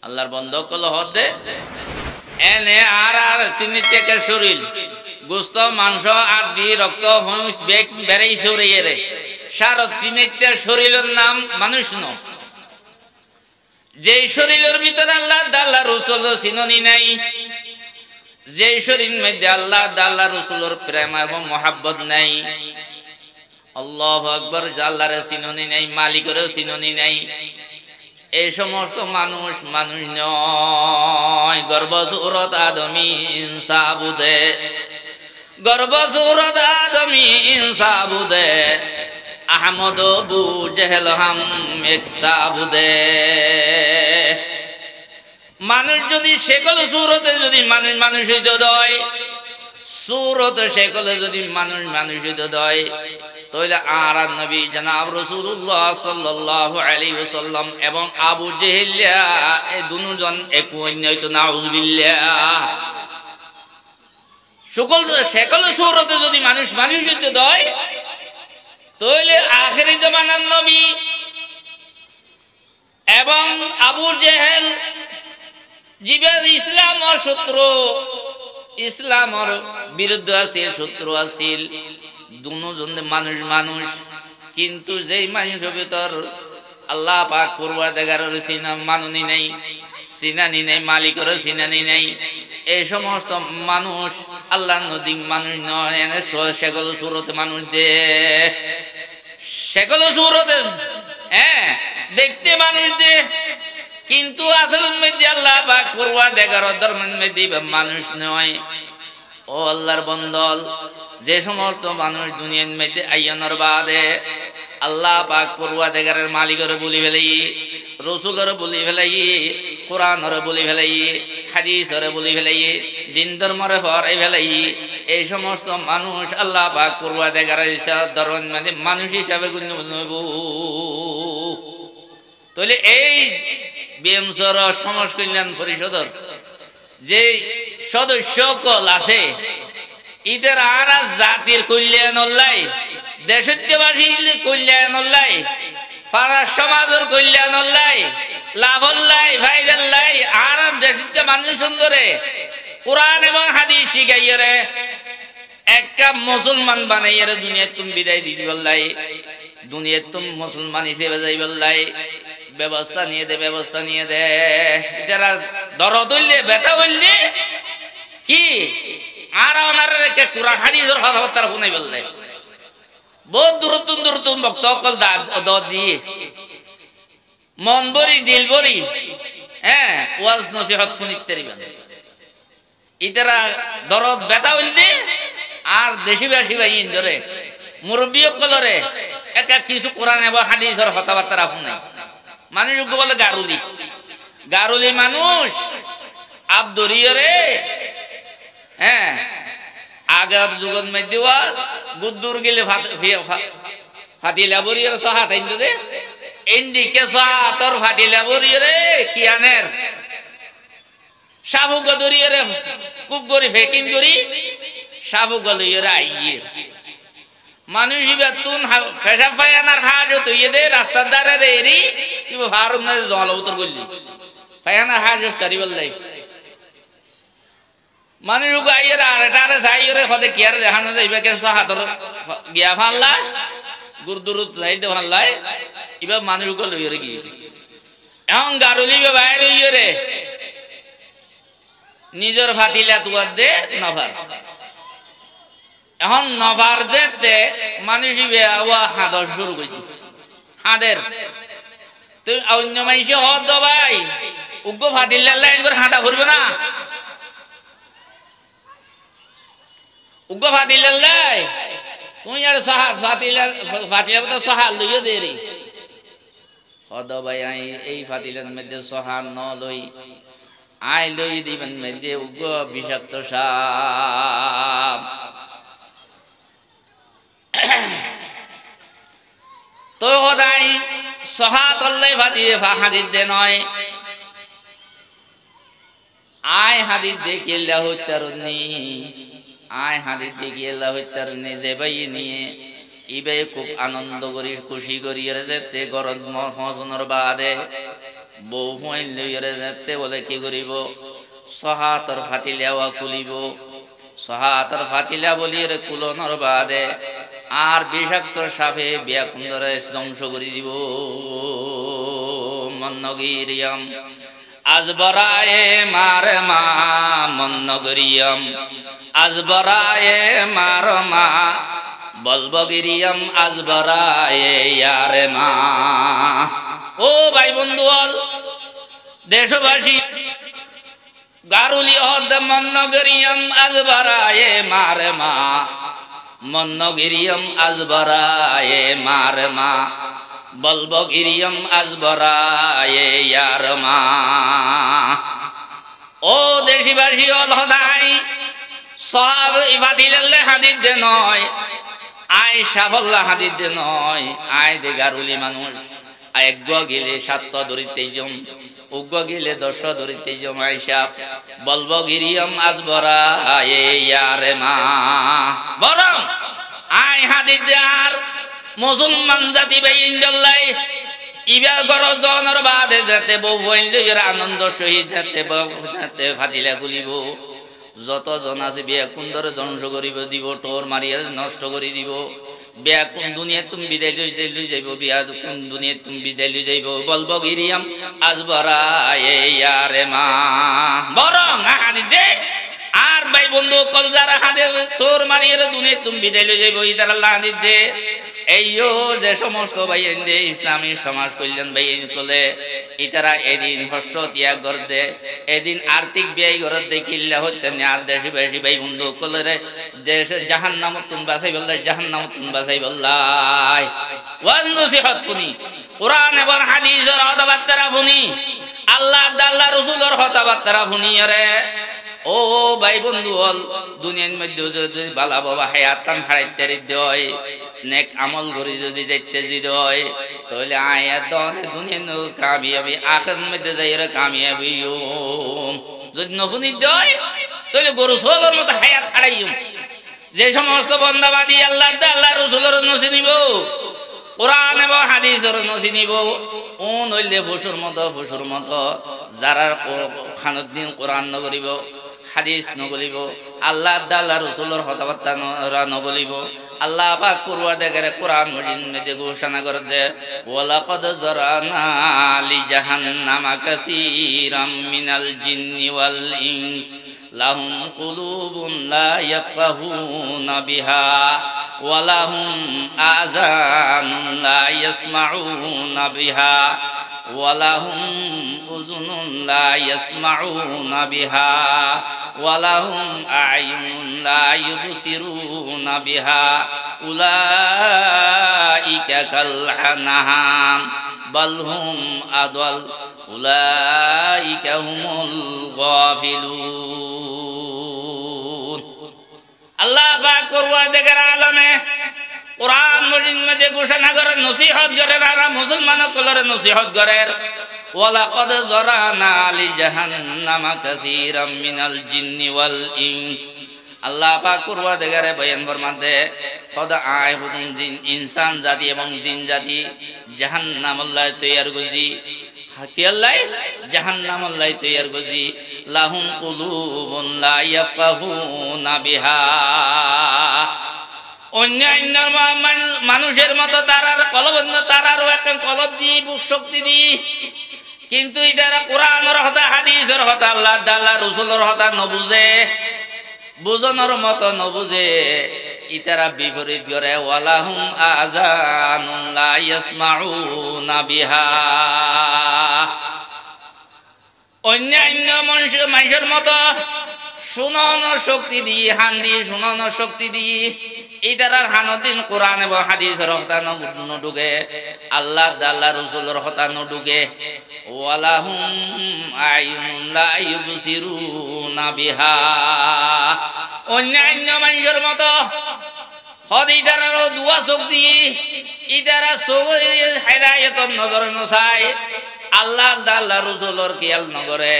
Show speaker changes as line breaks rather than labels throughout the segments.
আল্লাহর বন্ধ কল হতে এনে আর তিনি থেকে শরীর গোস্ত মাংস আদি রক্ত হংস বেগ বেড়েই সরিয়ে রে সার তিনিতে শরীরের নাম মানুষ ন যে শরীরের ভিতরে আল্লাহ আল্লাহ রসুল চিননি নাই যে শরীর মধ্যে আল্লাহ আল্লাহ রসুলের প্রেম এবং মহাব্বত নাই আল্লাহু আকবার আল্লাহর চিননি নাই মালিকের চিননি নাই এই সমস্ত মানুষ মানুষ নয় গর্ভসূরত আদমি ইনসাবুদে গর্ভসূরত আদমি ইনসাবুদে আহমদ বু জেহেল হাম একসাবুদে মানুষ যদি সেকল সুরতে যদি মানুষ মানুষ হইতে দেয় সুরত সেকলে যদি মানুষ মানুষ হইতে দেয় তাহলে আর নবী জনাব রাসূলুল্লাহ সাল্লাল্লাহু আলাইহি ওয়াসাল্লাম এবং আবু জেহেল এই দুজন এক হইতো নাউযুবিল্লাহ সকল সেকল সুরতে যদি মানুষ মানুষ হইতে দেয় তাহলে আখেরি জামানার নবী এবং আবু জেহেল জীবের ইসলামের শত্রু ইসলামের বিরুদ্ধে আছিল শত্রু আছিল দুজন মানুষ মানুষ কিন্তু যেই মানুষের ভিতর আল্লাহ পাক পূর্বদিগারের সিনা মাননি নাই সিনানি নাই মালিকের সিনানি নাই এই সমস্ত মানুষ আল্লাহ নদী মানুষ নয় এনে সেগুলো সুরতে মানুষ দে সেগুলো সুরতে হ্যাঁ দেখতে মানুষ দে কিন্তু আসল মধ্যে আল্লাহ পাক পূর্বদিগারের ধর্মের মধ্যে মানুষ নয় ও আল্লাহর বন্দল যে সমস্ত মানুষ দুনিয়ার মধ্যে আইয়ানোর বাদে আল্লাহ পাক পূর্বদিগারের মালিকের বলি ফেলাই রসুলের বলি ফেলাই কোরআনের বলি ফেলাই হাদিসের বলি ফেলাই দিন ধর্মের ফরাই ফেলাই এই সমস্ত মানুষ আল্লাহ পাক পূর্বদিগারের ধর্মের মধ্যে মানুষ হিসাবে গণ্য হইব তাহলে এই বিএমসর সমাজ কল্যাণ পরিষদের যে সদস্য কল আছে ইদের আর জাতির কল্যাণ লাই দেশবাসীর কল্যাণ লাই পাড়া সমাজের কল্যাণ লাই লাভ লাই ফায়দার লাই আর দেশে মানুষ সুন্দরে কোরআন এবং হাদিস শিখাইরে একটা মুসলমান বানাইয়ে দুনিয়া তুমি বিদায় দিতে বললাই দুনিয়া তুমি মুসলমান হিসেবে যাই বললাই ব্যবস্থা নিয়ে দে যারা দরদ হইলে ব্যথা হইলে কি আর ওনারে কোরআন হাদিসের কথাবার্তা শুনাই বললে বহুত দূরতুন ভক্ত অকল দদ দিয়ে মন বরি দিল বরি হ্যাঁ ওয়াজ নসিহত শুনিতে পারিবেন ইতারা দরদ ব্যথা হইলে আর দেশবাসী ভাই ধরে মুরব্বী অকলরে একা কিছু কোরআন এবং হাদিসের কথাবার্তা শুনাই মানুষ বলে গারুলি মানুষ আবদরিয়রে হ্যাঁ আগের যুগত মধ্যে বুদ্ধুর গেলে ফাটিলা বরিয়র সাহাত আইন্দে দে ইন্ডিকে সাহাতর ফাটিলা বরিয়রে কি আনের সাবু গদরিয়রে খুব গরি ফেকিন গরি সাবু গলিয়রে আইয়ের মানুষ বেতুন ফেসা ফায়ানার হাজো তুই দে রাস্তার ধারে রে রি ইবো ফারুম না জল উত্তর গলি ফায়ানার হাজো সারি বললাই মানুষ গাইয়ের আরেটারে যাইরে হদে কিয়ার দেখানো যাইবে কে সাহাতর গিয়া ফাল্লা গুরদুরুত যাইতে ফাল্লাই ইবা মানুষ গো লইরে গিয়ে এখন গারুলি বে বাইরে ইরে নিজের ফাটিলা তুয়ার দে নফার এখন নফার যেতে মানুষ বেয়া হাঁদর শুরু করছি হাঁদের তুই অন্য মানুষ হদ ভাই উগ্র ফাটিলা লাইন করে হাঁটা ঘুরবে না উগ্র ফাটিলা লাই তুই আর ফাটিলা তো সহার লইও দে রে হদ ভাই আই এই ফাটিলার মধ্যে সহার ন লই আই লই দিবেন মধ্যে উগ্র বিষাক্ত সাপ তো সদায় সহাত অল্লাই ফাটিয়ে হাদিদ দে নয় আয় হাদিদ দেখি আল্লাহ হত্যারণী আয় হাদিদ দেখি আল্লাহ হত্যারণী যে ভাই নিয়ে ইবে খুব আনন্দ করি খুশি করি যেতে গরম মহসনের বাদে বউ ফাইন লইরে যেতে বলে কি করিব সহাতর ফাতিলাওয়া খুলিব সহাতর ফাতিলা বলিরে কুলনর বাদে আর বিষাক্ত সাপে বিয়াকুন্দরে ধ্বংস করে দিব মন্নগিরিয়ম আজবরায়ে মার মা মন্নগরিয়ম আজবরায়ে মার মা বলবগিরিয়ম আজবরায়ে ইয়ার মা। ও ভাই বন্ধু দেশবাসী গারুলি হদ মন্নগরিয়ম আজবরায়ে মার মা মন্নগিরিয়ম আজবরায়ে মার মা বলবগিরিয়ম আজবরায়ে ইয়ার মা। ও দেশবাসী হদাই সব ইবাদিল্লাহ হাদিস দে নয় আয় সাফল্লা হাদিস দে নয় আয় দে গারুলি মানুষ এক গিলে 7 ধরিতে জম উগ্র গিলে 10 ধরিতে জম আইসাব বলবগিরিয়ম আজবরায়ে ইয়ার মা। বরং আয় হাদিস দে আর মুসলমান জাতি বাইন্দাল্লাহ ইবা গরজনের বাদে যেতে বউ বইলের আনন্দ সহিত যেতে ফাতিলা খুলিব যত জন আছে বিয়া কুন্দরে ধ্বংস করিব দিব টোর মারিয়া নষ্ট করে দিব বিয়া কোন দুনিয়া তুমি বিদায় লই যাইব বিয়া কোন দুনিয়া তুমি বিদায় লই যাইব বলবগিরিয়ম আজবরায়ে ইয়ার মা। বরং হাদিস দে আর ভাই বন্ধু কল যারা হাদে তোর মারিয়া দুনিয়া তুমি বিদায় লই যাইব ইদার আল্লাহ হাদিস দে এইও যে সমস্ত ভাইয়েন্দে ইসলামী সমাজ কল্যাণ ভাইয়েন কলে ইতারা এদিন ষষ্ঠ ত্যাগ করতে এদিন আর্থিক ব্যয় করতে কিল্লা হতে আর দেশে বেশি ভাই বন্ধু কলে দেশ জাহান্নামতুন বাঁচাই বললাই জাহান্নামতুন বাঁচাই বললাই ওয়াজ নসিহত শুনি কোরআন এবং হাদিসের কথাবার্তা শুনি আল্লাহ আল্লাহ রাসূলের কথাবার্তা শুনি রে। ও ভাই বন্ধু হল দুনিয়ার মধ্যে যদি বালা বাবা হায়াতান হারাইতে দেয় নেক আমল করি যদি যাইতে জিদ হয় তাহলে আয়াত দুনিয়ার কামিয়াবি আখিরাত মধ্যে যাইরে কামিয়াবি যদি নফুনি দেয় তাহলে গরু ছাগলের মতো হায়াত হারাইম। যে সমস্ত বন্দাবাদী আল্লাহ আল্লাহ রাসূলের নসি নিব কোরআন এবং হাদিসের নসি নিব ও নইলে পশুর মতো যারা খানত দিন কোরআন নগরিব হাদিস নগলিব আল্লাহ আল্লাহ রাসূলের কথাবার্তা নগলিব আল্লাহ পাক কুরআন দেখে কোরআন মজিদ মধ্যে ঘোষণা করে দে ওয়ালাকাদ জারানা লি জাহান্নামা কাসীরাম মিনাল জিন্নি ওয়াল ইনস লাহুম কুলুবুন লা ইয়াফকাহুনা বিহা ওয়া লাহুম আযানুন লা ইয়াসমাউনা বিহা ওয়া লাহুম উযুনুন লা ইয়াসমাউনা বিহা ওয়া লাহুম আ'য়ুনুন লা ইউবসিরুনা বিহা উলাইকা কাল আনআম বাল হুম আদাল উলাইকা হুমুল গাফিলুন। আল্লাহ পাক কোরআন দেখের আলমে কোরআন মজিদ মধ্যে ঘোষণা করে নসিহত করে আর মুসলমান কলরে নসিহত করে ওয়ালাকাদ জারানা লি জাহান্নামা কাসীরাম মিনাল জিন্নি ওয়াল ইনস। আল্লাহ পাক কোরআন দেখের বয়ান ফরমাতে খোদা আয় হুদুন জিন ইনসান জাতি এবং জিন জাতি জাহান্নাম আল্লাহ তৈয়ার গজি হাকিয়াল্লাহ জাহান্নাম আল্লাহ তৈয়ার গজি লাহুম কুলুবুন লা ইয়াফকাহুনা বিহা। অন্যান্য মানুষের মতো তারার কলবন্ধ তারারও একটা কলব দিয়ে বুক শক্তি দিয়ে কিন্তু ইদারা কোরআনের কথা হাদিসের কথা আল্লাহ আল্লাহ রাসূলের কথা নবুঝে বুঝানোর মতো নবুঝে ইতারা বিপরীত করে ওয়ালাহুম আযানুন লা ইয়াসমাউনা বিহা। অন্যান্য মানুষের মতো শুনানো শক্তি দিয়ে হান দিয়ে শুনানো শক্তি দিয়ে ইতারার হানদিন কোরআন এবং হাদিসের কথা নডুগে আল্লাহ আল্লাহ রাসূলের কথা নডুগে ওয়ালাহুম আ'য়ুনুন লা ইউবসিরুনা বিহা। অন্যান্য মানুষের মতো হদ ইতারারও দুয়া চোখ দিয়ে ইতারা চোখ হেদায়েতর নজর নচায় আল্লাহ আল্লাহ রাসূলের খেয়াল নগরে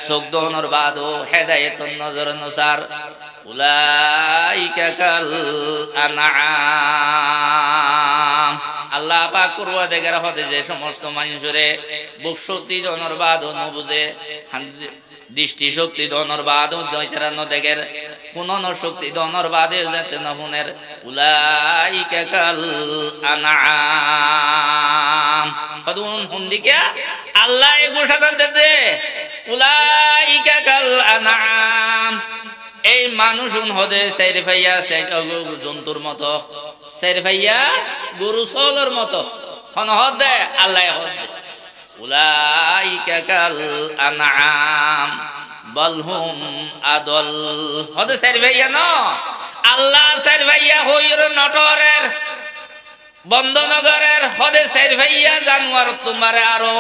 চোখ দহনের বাদও হেদায়েতর নজর নচার উলাইকা কাল আনআম। আল্লাহ পাক করুয়া দেখার হতে যে সমস্ত মানুষরে বুক শক্তি ধনরবাদ বুঝে দৃষ্টি শক্তি ধনরবাদ দৈতারান্ন দেখের পুনন শক্তি ধনরবাদে যাতে নফুনের উলাইকা কাল আনআম কদুন হুন্দিকা আল্লাহ এই ঘোষণা দিতে উলাইকা কাল আনআম এই মানুষ হদে সাইরফাইয়া সেটা জন্তুর মতো সাইরফাইয়া গরু ছাগলের মতো হন হদে আল্লাহ হদে উলাইকা কাল আনআম বাল হুম আদল হদে সাইরফাইয়া ন আল্লাহ সাইরফাইয়া হইর নটরের বন্দনগরের হদে সাইরফাইয়া জানোয়ার তোমারে আরো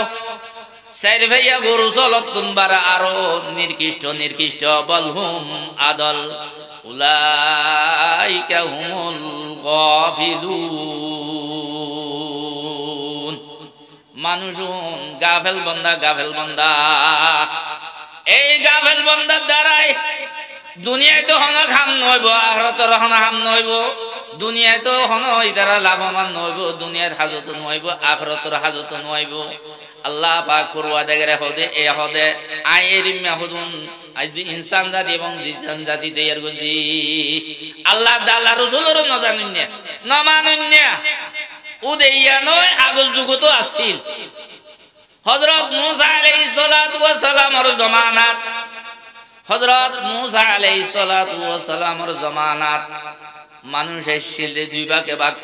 সাইরফাইয়া গরু চলত তোমার আরো নির্কৃষ্ট বলহুম আদল উলাইকা হুমুল গাফিলুন মানুষুন গাফেল বান্দা এই গাফেল বান্দার দ্বারাই দুনিয়ায় তো হন হাম নইব আখিরাতের হন হাম নইব দুনিয়ায় তো হন ইদারা লাভবান নইব দুনিয়ার হাজত নইব আখিরাতের হাজত নইব আল্লাহ পাক করুয়া দেখে হদে এ হদে আই এরিমা হদুন আজ ইনসান জাতি এবং জিন জাতি তৈয়ার করছি আল্লাহ আল্লাহ রাসূলের ন জানেন না না মানেন না উদেইয়া নয় আগল যুগতো আসছিল হযরত মূসা আলাইহিস সালাতু ওয়াস সালামের জামানাত হযরত মূসা আলাইহিস সালাতু ওয়াস সালামের জামানাত মানুষ এসেছিল দুই ভাগে ভাগ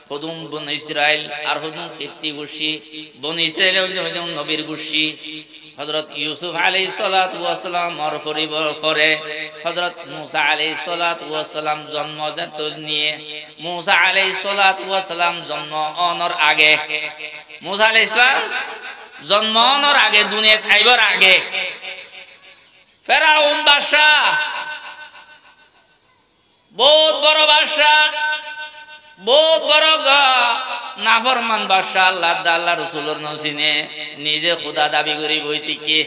হদুম বনি ইসরাইল আর হদুম কিপ্তি গোষ্ঠী বনি ইসরাইল হদুম নবীর গোষ্ঠী হযরত ইউসুফ আলাইহিস সালাতু ওয়াস সালাম আর পরিবার পরে হযরত মূসা আলাইহিস সালাতু ওয়াস সালাম জন্মজাত নিয়ে মূসা আলাইহিস সালাতু ওয়াস সালাম জন্ম অনর আগে মূসা আলাইহিস সালাম জন্ম অনর আগে দুনিয়াত আইবার আগে ফেরাউন বাদশা বহুত বড় বাদশা বহুত বড় নাফরমান বাদশা আল্লাহ রাসূলের নসিনে নিজে খোদা দাবি করি বইতিকে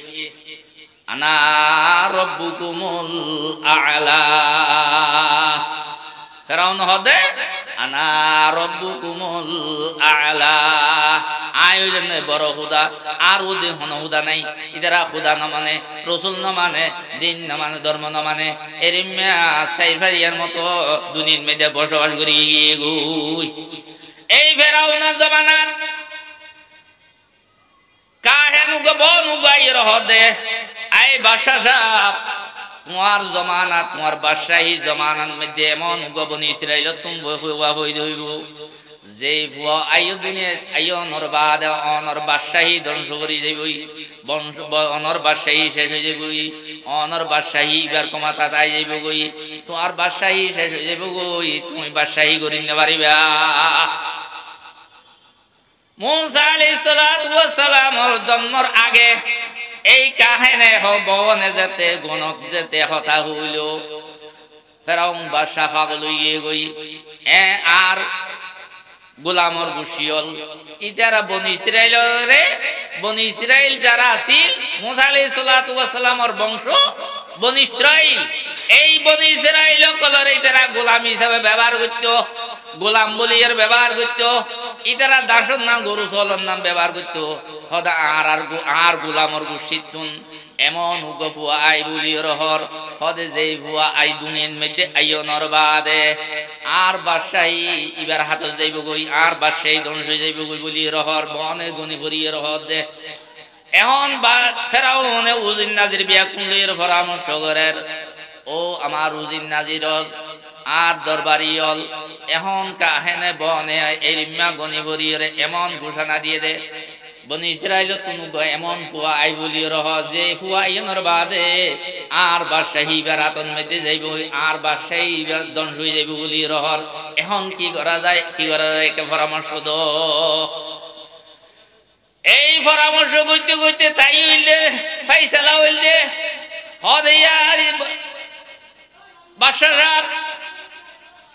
আনা রাব্বুকুমুল আ'লা ফেরাউন হদে আনা রাব্বুকুমুল আ'লা আয়োজনে বড় খোদা আর ওদের হন খোদা নাই ইদারা খোদা না মানে রাসূল না মানে দিন না মানে ধর্ম না মানে এরিমা সাইফারিয়ার মতো দুনিয়ার মধ্যে বসবাস করি গই এই ফেরাউনের জামানার কাহেনু গবনু গায়র হদে আই বাদশা সাহেব তোমার জামানা তোমার বাদশাহী জামানার মধ্যে এমন গবন ইসরাইল তুমি হইবা হই হইব যে ফুয়া আইও দুনিয়া আইও অনর বাদ অনর বাদশাহী ধ্বংস করি যাইবই বংশ অনর বাদশাহী শেষ হয়ে যাইবই অনর বাদশাহী এবার ক্ষমতা তাই যাইব গই তোমার বাদশাহী শেষ হয়ে যাইব গই তুমি বাদশাহী করি নিতে পারিবা মূসা আলাইহিস সালাতু ওয়াস সালামের জন্মের আগে এই কাহিনী বনে যেতে গণক যেতে হতা হইল ফেরাউন বাদশা পাগল হইয়ে গই আর গোলামর গুশিয়ল ইতারা বনি ইসরাইল যারা আছিল মূসা আলাইহিস সালাতু ওয়াস সালামের বংশ বনি ইসরাইল এই বনি ইসরাইল কলর ইতারা গোলাম হিসাবে ব্যবহার করত গোলাম বলিয়ার ব্যবহার করত ইতারা দাসর নাম গরু ছাগলের নাম ব্যবহার করত হদা আর গোলামর গুশিতুন এমন গফুয়া আই বলিয়ার হর হদে যেই ভুয়া আই দুনিয়ার মধ্যে আইও নরবাদে আর বাদশাহী ইবার হাতে যাইব গই আর বাদশাহী ধ্বংস হয়ে যাইব গই বলি রহর বনে গনি ভরিয়ে রহর দে এখন ফেরাউনে উজিন নাজির বিয়া কুলের পরামর্শ করের ও আমার উজিন নাজির আর দরবারিয়ল এখন কাহেনে বনে এরিমা গনি ভরিয়ে এমন ঘোষণা দিয়ে দে বনি ইসরাইল তুমি এমন ফুয়া আই বলি রহ যে ফুয়া ইয়নর বাদে আর বাদশাহী বেরাতন মেতে যাইব আর বাদশাহী ধ্বংস হয়ে যাইব বলি রহর এখন কি করা যায় কে পরামর্শ দ এই পরামর্শ করতে করতে তাই হইলে ফাইসালা হইলে হদিয়া বাদশা সাহেব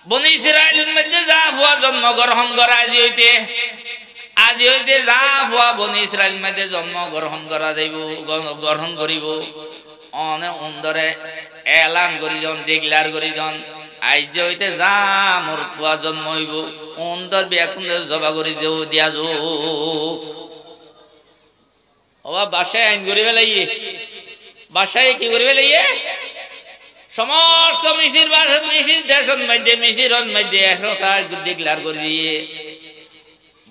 বনি ইসরাইলের মধ্যে যা ফুয়া জন্মগ্রহণ করা আজি হইতে যা ফুয়া বনি ইসরাইল মধ্যে জন্ম গ্রহণ করিব অনে উন্দরে এলান করিজন ডিক্লার করিজন আজ হইতে যা মোর ফুয়া জন্ম হইব অন্তর বেকুন জবা করে দেও দিয়া যো ওবা বাসায় আইন করে ফেলাইয়ে বাসায় কি করে ফেলাইয়ে সমস্ত মিশির বাসা মিশির দেশন মধ্যে মিশির মধ্যে একশোটা ডিক্লার করে দিয়ে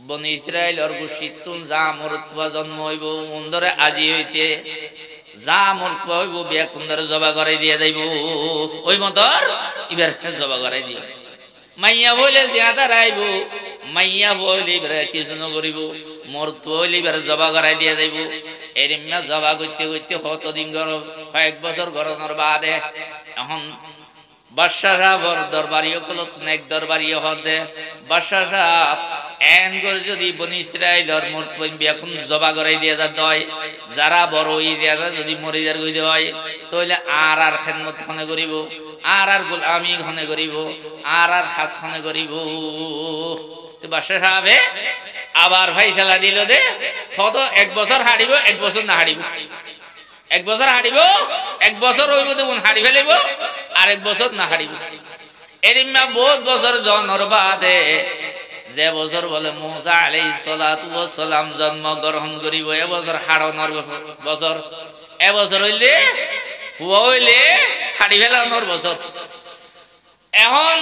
বনি ইসরায়েলর গোষ্ঠীতুন যা মরুত্বা জন্ম হইব অন্তরে আজি হইতে যা মরুত্বা হইব বেকুন্দর জবা করে দিয়ে যাইব ওই মতর এবার জবা করে দিয়ে মাইয়া বলে জিয়াদা রাইব মাইয়া বলে কিছু নকরিব মরতো হইলে এবার জবা করাই দিয়ে যাইব এরিমা জবা করতে করতে কতদিন কয়েক বছর গরমের বাদে এখন বাদশাহ সাহেবর দরবারিও কলত এক দরবারিও হদে বাদশাহ সাহেব এন করে যদি বনি ইসরাইলর মরতো এখন জবা করাই দিয়ে যা দয় যারা বড় ই দিয়া যদি মরে যার কই হয় তাহলে আর খেদমত খনে করিব আর গোলামি খনে করিব আর হাস খনে করিব বাদশাহ সাহেবে আবার ফাইসালা দিল দে কত এক বছর হারিব এক বছর না হারিব এক বছর হারিব এক বছর হইব তখন হারি ফেলিব আর এক বছর না হারিব এরিমা বহুত বছর জন্মর বাদে যে বছর বলে মুসা আলাইহিস সালাতু ওয়াস সালাম জন্ম গ্রহণ করিব এ বছর হারানোর বছর এ বছর হইলে হইলে হারি ফেলানোর বছর এখন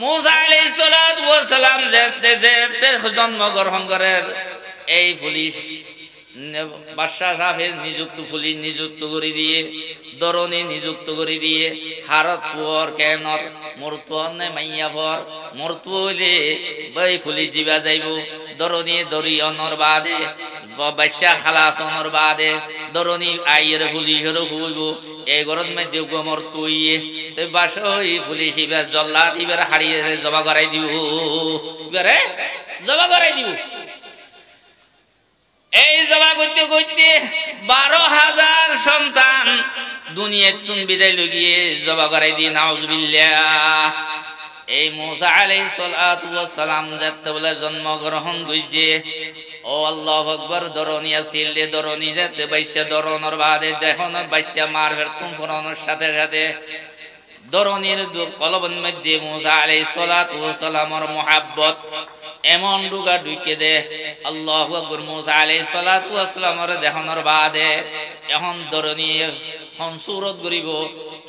মুসা আলাইহিস সালাতু ওয়াস সালাম যে জন্ম গ্রহণ করেন এই পুলিশ বাদশাহ সাহেব নিযুক্ত পুলিশ নিযুক্ত করে দিয়ে দরনি নিযুক্ত করে দিয়ে হারত ফুয়ার কেনর মরতু নে মাইয়া ফর মরতু হইলে বই পুলিশ দিবা যাইব দরনি দরি অনর বাদে বাদশাহ খালাস অনর বাদে দরনি আইয়ের পুলিশের হইব এই গরত মধ্যে মরতু হইয়ে তো বাসা ওই পুলিশ এবার জল্লাদ এবার হারিয়ে জমা করাই দিব এবারে জমা করাই দিব এই জমা করতে করতে 12,000 সন্তান দুনিয়াতুন বিদায় লগিয়ে জবা করাই দিয়ে নাউজুবিল্লাহ এই মুসা আলাইহিস সালাতু ওয়াস সালাম যাতে বলে জন্মগ্রহণ কইছে ও আল্লাহু আকবার দরনি আসিল দে দরনি যাতে বাইশা দরনের বাদে দেখুন বাইশা মার ফেরতুন ফরানোর সাথে সাথে দরনির কলবন মধ্যে মুসা আলাইহিস সালাতু ওয়াস সালামের মুহাব্বত এমন ডুগা ঢুকে দে আল্লাহু আকবার মুসা আলাইহিস সালাতু ওয়াস সালামের দেখানোর বাদে এখন দরনি হনসুরত করিব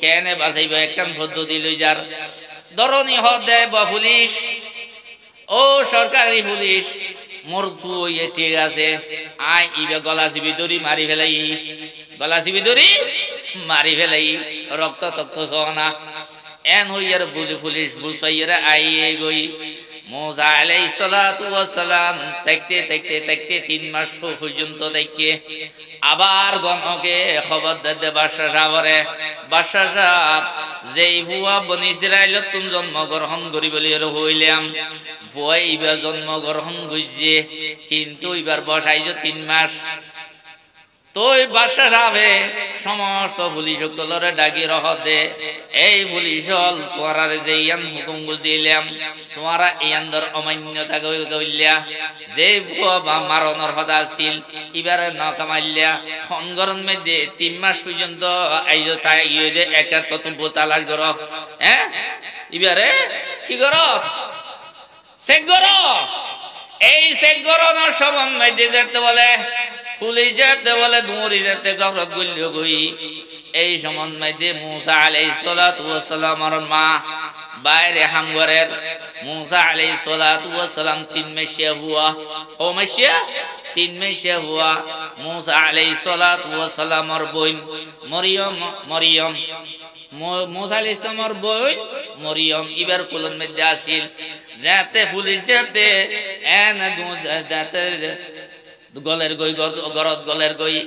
কেনে বাঁচাইব একখান পদ্ধতি লই যার দরনি হদে বা পুলিশ ও সরকারি পুলিশ মরতু হইয়ে ঠিক আছে আই ইবে গলা চিবি দড়ি মারি ফেলাই গলা চিবি দড়ি মারি ফেলাই রক্ত তক্ত সহনা এন হইয়ার পুলিশ বুঝাইয়ারে আইয়ে গই মুসা আলাইহিস সালাতু ওয়াস সালাম দেখতে দেখতে দেখতে 3 মাস পর্যন্ত দেখে আবার গণকে খবর দিতে বাদশাহ সাহেবরে বাদশাহ সাহেব যেই ভুয়া বনি ইসরাইলত তুমি জন্মগ্রহণ করি বলি হইলাম ভুয়া এবার জন্মগ্রহণ করছে কিন্তু এবার বসাইছ 3 মাস তো বাদশাহ সাহেবে সমস্ত পুলিশ সকলরে ডাকি রহ দে এই পুলিশ হল তোমার যে ইয়ান হুকুম বুঝিলাম তোমারা ইয়ানদর অমান্যতা কইলা যে বা মারণর হদা ছিল এবারে ন কামাইলা খনগরন মধ্যে 3 মাস পর্যন্ত আইজ তাই ইয়ে একা ততব তালাশ কর হ্যাঁ এবারে কি কর চেক কর এই চেক করানোর সম্বন্ধ মধ্যে যেতে বলে পুলিশ যেতে বলে দুমরি যেতে গরত গল্য গই এই সম্বন্ধ মধ্যে মুসা আলাইহিস সালাতু ওয়াস সালামের মা বাইরে হামগরের মুসা আলাইহিস সালাতু ওয়াস সালাম 3 মাসে হুয়া ও মাসে 3 মাসে হুয়া মুসা আলাইহিস সালাতু ওয়াস সালামের বোন মরিয়ম মুসা আলাইহিস সালামের বোন মরিয়ম এবার কুলন মধ্যে আসিল যাতে পুলিশ যেতে এন যাতে গলের গই গরত গলের গই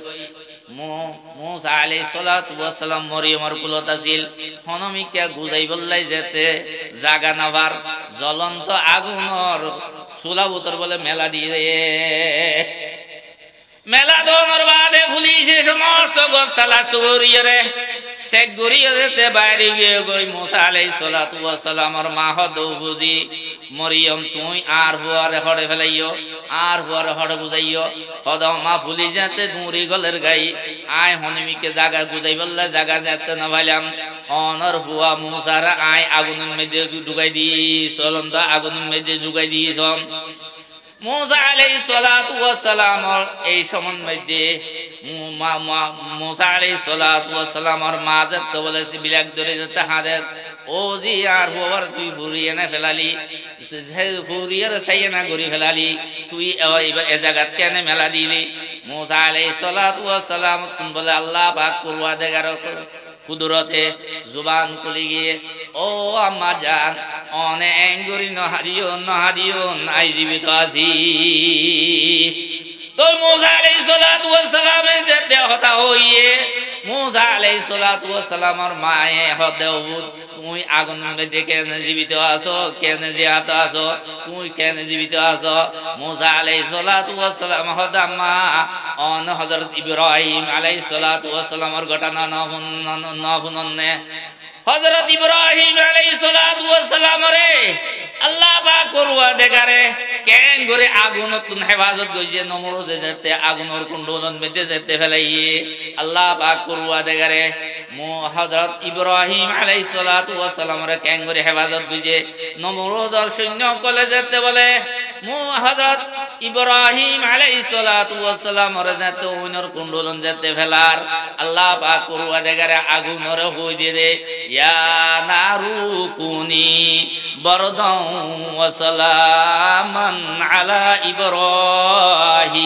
মুসা আলাইহিস সালাতু ওয়াস সালাম মরিয়মের কুলত আছিল হনমিকা গুজাই বললাই যেতে জাগা নাবার জ্বলন্ত আগুনের চুলা বুতর বলে মেলা দিয়ে মেলা দোনোর বাদে পুলিশে সমস্ত গরতালা চুরিয়ে চেক করিয়ে যেতে বাইরে গিয়ে গই মুসা আলাইহিস সালাতু ওয়াস সালামের মা হদ বুঝি মরিয়ম তুই আর হুয়ারে হড়ে ফেলাইও আর হুয়ারে হড়ে বুঝাইও হদ মা ফুলি যাতে দুরি গলের গাই আয় হনিমিকে জায়গা গুজাই বললে জায়গা যেতে না ভাইলাম অনর হুয়া মুসারা আয় আগুনের মধ্যে ঢুকাই দিস চলন্ত আগুনের মধ্যে ঢুকাই দিস মুসা আলাইহিস সালাতু ওয়াস সালাম এই সমন মধ্যে মুসা আলাইহিস সালাতু ওয়াস সালাম আর মা যত বলেছে বিলাক ধরে যেতে হাদের ও জি আর হুয়ার তুই ফুরিয়ে না ফেলালি ফুরিয়ে সাইয়ে না গরি ফেলালি তুই এই জায়গা কেন মেলা দিলি মুসা আলাইহিস সালাতু ওয়াস সালাম তুমি বলে আল্লাহ পাক কুরওয়া দেগার কুদরতে জুবান খুলে গিয়ে ও আম্মা জান অনেক গরি নহাদিও নাই জীবিত আছি তো মুসা আলাইহিস সালাতু ওয়াস সালামের যে হতা হইয়ে মুসা আলাইহিস সালাতু ওয়াস সালামের মায়ে হদেও তুমি আগুনের মধ্যে কেন জীবিত আছো কেন জিয়াত আছো তুমি কেন জীবিত আছো মুসা আলাইহিস সালাতু ওয়াস সালাম হদাম্মা অন হযরত ইব্রাহিম আলাইহিস সালাতু ওয়াস সালামের ঘটনা নফুননে হযরত ইব্রাহিম আলাইহিস সালাতু ওয়াস সালাম রে আল্লাহ পাক করুয়া দেগারে কেন করে আগুনতুন হেফাজত গইছে নমরুদে যেতে আগুনের কুণ্ডলন মধ্যে যেতে ফেলাইয়ে আল্লাহ পাক করুয়া দেগারে হযরত ইব্রাহিম আলাইহিস সালাতু ওয়াস সালাম রে কেন করে হেফাজত গইছে নমরুদর সৈন্য কলে যেতে বলে হযরত ইব্রাহিম আলাইহিস সালাতু ওয়াস সালাম রে যেতে ওইনর কুণ্ডলন যেতে ফেলার আল্লাহ পাক করুয়া দেগারে আগুনরে হই দিয়ে ইয়া নারু কুনি বরদাও ওয়া সালামান আলা ইব্রাহিম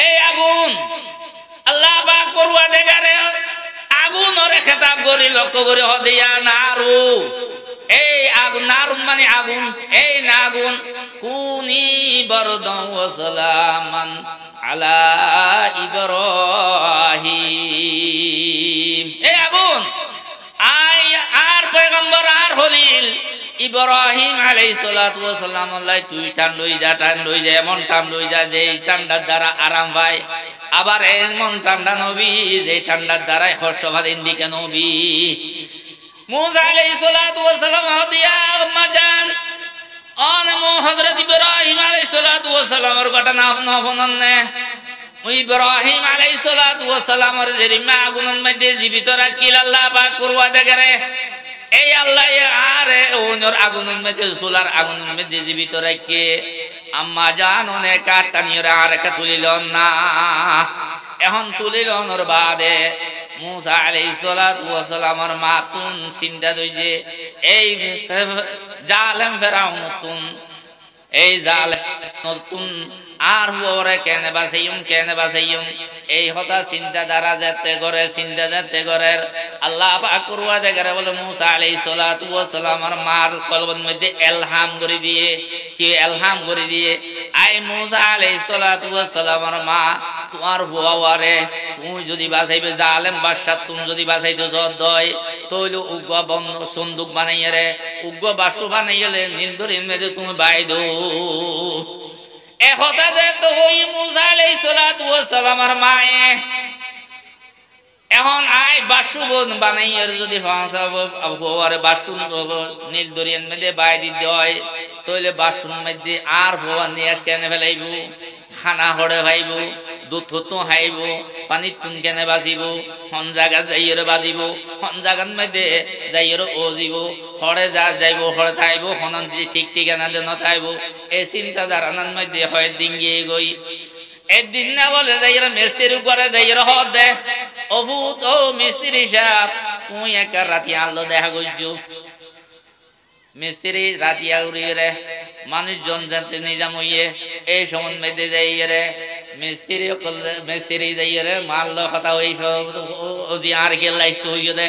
এই আগুন আল্লাহ পাক করুয়া দেগারে আগুনরে খেতাব করি লক্ষ্য করে হদিয়া নারু এই আগুন নারুন মানে আগুন এই না আগুন কুনি বরদাও ওয়া সালামান আলা ইব্রাহিম এই আগুন আর পয়গম্বর আর হলিল ইব্রাহিম আলাইহিস সালাতু ওয়াস সালাম আল্লাহ তুই টান লই যা এমন টান লই যা যে ঠান্ডার দ্বারা আরাম পায় আবার এমন ঠান্ডা নবী যে ঠান্ডার দ্বারা কষ্ট পাবেন দিকে নবী মুসা আলাইহিস সালাতু ওয়াস সালাম হদিয়া আম্মা জান অনমো হযরত ইব্রাহিম আলাইহিস সালাতু ওয়াস সালামের ঘটনা নফননে ইব্রাহিম আলাইহিস সালাতু ওয়াস সালামের জেরিমা আগুনের মধ্যে জীবিত রাখিল আল্লাহ পাক করুয়া দেগারে এই আল্লাহ আরে ওনর আগুনের মধ্যে সোলার আগুনের মধ্যে জীবিত রাখে আম্মা জান অনেক কাটানিরা আর কা তুলিল না এখন তুলিল ওনর বাদে মুসা আলাইহিস সালাতু ওয়াস সালামের মা তুন চিন্তা দই যে এই জালেম ফেরাউন তুন এই জালেম তুন আর ওরে কেনে বাসাইম এই হতা চিন্তা দ্বারা যেতে করে আল্লাহ পাক করুয়া দেগারে বলে মুসা আলাইহিস সালাতু ওয়াস সালামের মার কলবের মধ্যে ইলহাম করে দিয়ে আই মুসা আলাইহিস সালাতু ওয়াস সালামের মা তোমার হুয়ারে তুমি যদি বাঁচাইবে জালেম বাদশা তুমি যদি বাঁচাইতে দয় তইলে উগ্র বন্ধ সন্দুক বানাইয়ে রে উগ্র বাসু বানাইলে নীলদরির মধ্যে তুমি বাইদো এহতা যে তো ওই মুসা আলাইহিস সালাতু ওয়াস সালামের মায়ে এখন আই বাসু বানাইয়ে যদি হুয়ারে বাসু নীলদরির মধ্যে বাইদি দয় তইলে বাসুর মধ্যে আর হুয়া নিয়ে কেন ফেলাইব খানা হড়ে ভাইব দুধ তো হাইব পানি তুন কেনে বাজিব হন জায়গা যাইয়ের বাজিব হন জায়গার মধ্যে যাইয়ের ওজিব হরে যা যাইব হরে থাইব হনন ঠিক ঠিকানা দেন থাইব এই চিন্তা ধারণার মধ্যে হয় ডিঙ্গিয়ে গই একদিন না বলে যাইয়ের মিস্ত্রির উপরে যাইয়ের হদ দে অভূত ও মিস্ত্রি সাহেব তুই একা রাতি আলো দেখা গইছো মিস্ত্রি রাতিয়া উড়িয়ে রে মানুষজন জানতে নিজাম হইয়ে এই সমন মেদে যাইয়ে রে মিস্ত্রি যাইয়ে রে মারল কথা হই ওজি আর গেলাইছ হইয়ে দে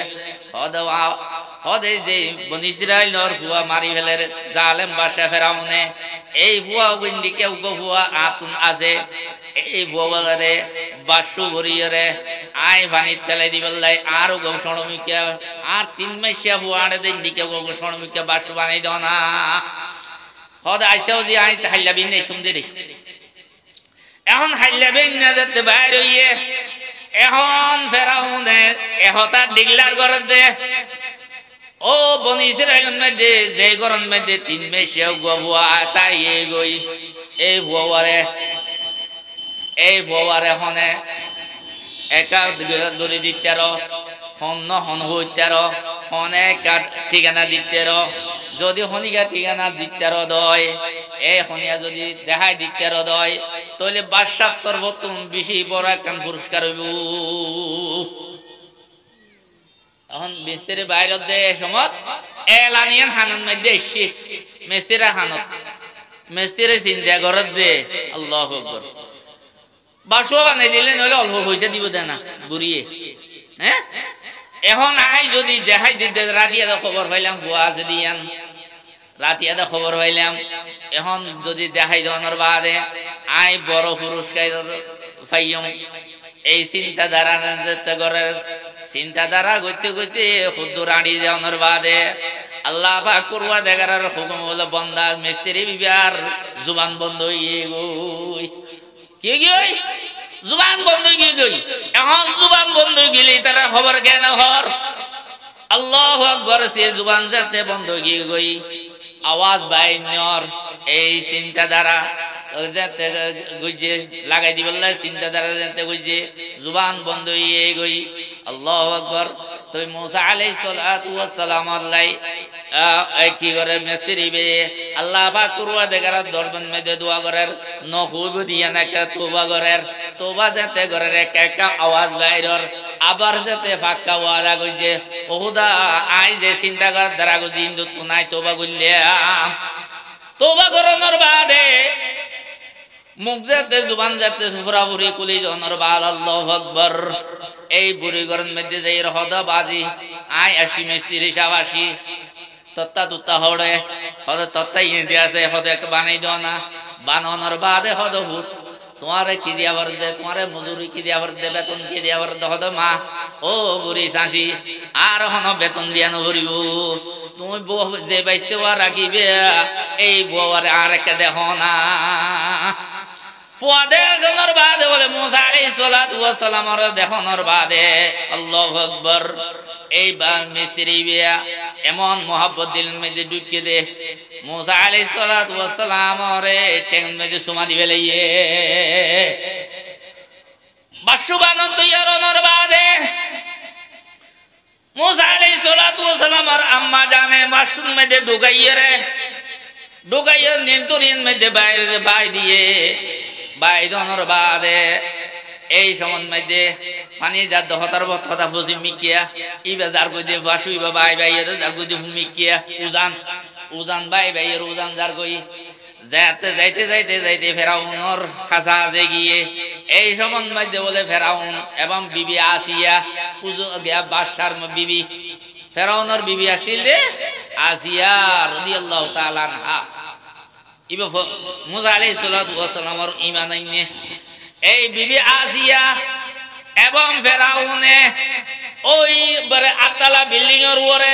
হদে যে বনি ইসরাইলের ফুয়া মারি ফেলে জালেম বাদশা ফেরাউনে এই ফুয়া বিন্দিকে ফুয়া আতুন আছে এই ফুয়ারে বাসু ভরিয়ে রে আই পানি চালাই দিবেলাই আর গৌসণমিকা আর 3 মাসিয়া ফুয়াড়ে দিন দিকে গৌসণমিকা বাসু বানাই দাও না হদ আইসাও যে আই হাইলা বিন এই সুন্দরী এখন হাইলা বিন না যেতে বাইরে হইয়ে এখন ফেরাউনে এহতা ডিগলার করে দে ও বনি ইসরাইলের মধ্যে যে গরম মধ্যে 3 মাসিয়া ফুয়া তাই গই এই ফুয়ারে এই বউয়ারে হনে একা দলি দিতের হন হন হইতের হনে ঠিকানা দিতের যদি হনিকা ঠিকানা দিতের দয় এই হনিয়া যদি দেখাই দিতের দয় তাহলে ৭২ বেশি বড় একটা পুরস্কার হইব। এখন মিস্ত্রি বাইরের দে সময় এলানিয়ান হানান মধ্যে এসছি মিস্ত্রিরা হানত মিস্ত্রি চিন্তা ঘরত দে আল্লাহু আকবার বাসো বানাই দিলে নইলে অল্প পয়সা দিব দে না বুড়িয়ে হ্যাঁ। এখন আই যদি দেখাই দিতে রাতিয়াদা খবর পাইলাম বুয়া আছে দিয়ান রাতিয়াদা খবর পাইলাম এখন যদি দেখাই দেওয়ানোর বাদে আই বড় পুরস্কার পাইম এই চিন্তাধারা ঘরের চিন্তাধারা গইতে গইতে হুদ্দুর আড়ি দেওয়ানোর বাদে আল্লাহ পাক করবা দেখার হুকুম হলো বন্দা মিস্ত্রি বিবার জুবান বন্ধ হইয়ে গই কি গই জুবান বন্ধ হয়ে গই। এখন জুবান বন্ধ গেলে তারা খবর জ্ঞান হর আল্লাহু আকবার সে জুবান যাতে বন্ধ গিয়ে গই আওয়াজ বাইনর এই চিন্তাধারা যাতে গুজে লাগাই দিবল্লা চিন্তাধারা যাতে গুজে জুবান বন্ধ হয়ে গই। আল্লাহু আকবার। তো মুসা আলাইহিস সালাতু ওয়াস সালাম আল্লাহ কি করে মিস্ত্রি বে আল্লাহ পাক করবা দেখার দরবান মধ্যে দোয়া করার নখুব দিয়া নাকা তওবা করার তওবা যাতে করার একটা আওয়াজ বাইরর আবার যাতে ফাক্কা ওয়ালা কইছে ওহুদা আই যে চিন্তা কর দ্বারা গজি ইন্দু নাই তওবা কইলাম তওবা করানোর বাদে মুখ যাতে জুবান যাতে সুফরাফুরি কুলি জনের বাল আল্লাহু আকবার। এই বুড়ি গরম মধ্যে যাই রহদা বাজি আই আসি মিস্ত্রি সাবাসি তত্তা তুত্তা হড়ে হদ তত্তা ইন্দি আছে হদ এক বানাই দেও না বানানোর বাদে হদ হুট তোমারে কি দিয়া ভর দে তোমারে মজুরি কি দিয়া ভর দে বেতন কি দিয়া ভর দে হদ মা ও বুড়ি চাচি আর হন বেতন দিয়া নভরিব তুমি বউ যে বাইছে রাখিবে এই বউরে আর একটা দেহ না ফুয়াদের জনের বাদে বলে মুসা আলাইহিস সালাতু ওয়াস সালামের দেহনের বাদে আল্লাহু আকবার। এই বা মিস্ত্রি বিয়া এমন মোহাব্বত দিল মধ্যে ঢুকিয়ে দে মুসা আলাইহিস সালাতু ওয়াস সালামের টেন মধ্যে সুমা দিবে লইয়ে বাসু বানন তৈয়ারনের বাদে মুসা আলাইহিস সালাতু ওয়াস সালামের আম্মা জানে বাসুর মধ্যে ঢুকাইয়ে নীলতরির মধ্যে বাইরে বাই দিয়ে বাইদনের বাদে এই সমন মধ্যে পানি যার দহতার বথা ফুসি মিকিয়া ইবা যার গদি বাসু ইবা বাই বাইয়ের যার গদি মিকিয়া উজান বাই বাইয়ের উজান যার গই যাইতে ফেরাউনের কাছে গিয়ে এই সমন মধ্যে বলে ফেরাউন এবং বিবি আসিয়া পুজো গিয়া বাদশার বিবি ফেরাউনের বিবি আসিলে আসিয়া রাদিয়াল্লাহু তাআলা আনহা ইবা মুসা আলাইহিস সালাতু ওয়াস সালামের ঈমান আইনে এই বিবি আসিয়া এবং ফেরাউনে ওই বড় আতালা বিল্ডিং এর উপরে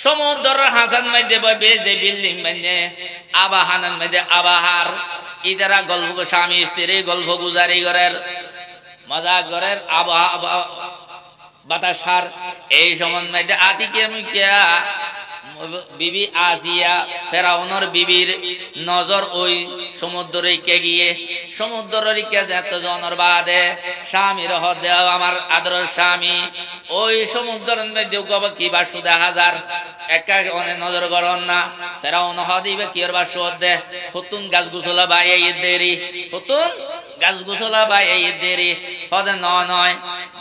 সমুদ্রের হাসান মধ্যে ববে যে বিল্ডিং মানে আবাহানের মধ্যে আবাহার ইদারা গল্প স্বামী স্ত্রী গল্প গুজারি করার মজা করার আবহাওয়া বাতাসার এই সময় মধ্যে আতিকে মুকিয়া বিবি আসিয়া ফেরাউনের বিবির নজর ওই সমুদ্রে কে গিয়ে সমুদ্রের কে যেত জনের বাদে স্বামীর হদে আমার আদর স্বামী ওই সমুদ্রের মধ্যে কি বাসু দেখা যার একা অনেক নজর গরন না ফেরাউন হদিবে কি আর বাসু দে হুতুন গাছ গুছলা বাইয়ে দেরি হুতুন গাছ গুছলা বাইয়ে দেরি হদে নয়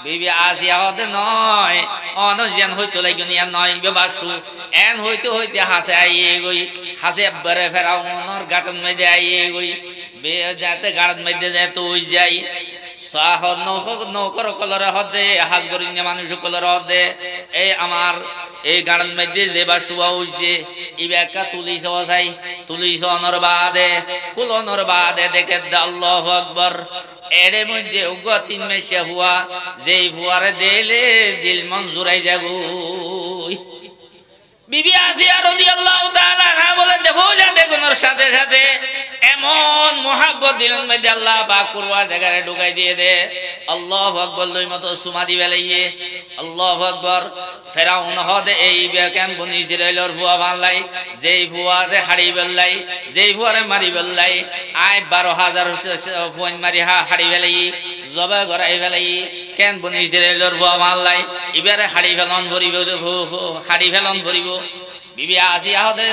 বিবি আসিয়া হদে নয় অনজেন হইতো লাগিয়া নয় বাসু এন হইতে হইতে হাসে আইয়ে গই হাসে একবারে ফেরাউনের গাটের মধ্যে আইয়ে গই বে যাতে গাড়ের মধ্যে যেত ওই যাই সাহ নৌকর কলরে হদে হাজ করি মানুষ কলরে হদে এই আমার এই গাড়ের মধ্যে যে বাসু হইছে ইবেকা তুলিস চাই তুলিস অনর বাদে কুলনর বাদে দেখে আল্লাহু আকবার এর মধ্যে উগা 3 মাসে হুয়া যেই ফুয়ারে দিলে দিল মঞ্জুরাই যাগো বিবি আসিয়া রাদিয়াল্লাহু তাআলা আনহা বলে দেখো যা দেখোর সাথে সাথে এমন মোহাব্বত দিলেন মধ্যে আল্লাহ পাক কুরআন জায়গায় ঢুকাই দিয়ে দে আল্লাহু আকবার লই মতো সুমা দিবে লাইয়ে আল্লাহু আকবার ফেরাউন হদে এই বেকেন বনি ইসরাইলের ভুয়া বানলাই যেই ভুয়ারে হাড়ি বেল্লাই যেই ভুয়ারে মারি বেল্লাই আয় 12,000 ফোন মারি হাড়ি বেলাই জবা গড়াই বেলাই কেন বনি ইসরাইলের ভুয়া বানলাই এবারে হাড়ি ফেলন ভরিব হাড়ি ফেলন ভরিব বিবি আসিয়া হদে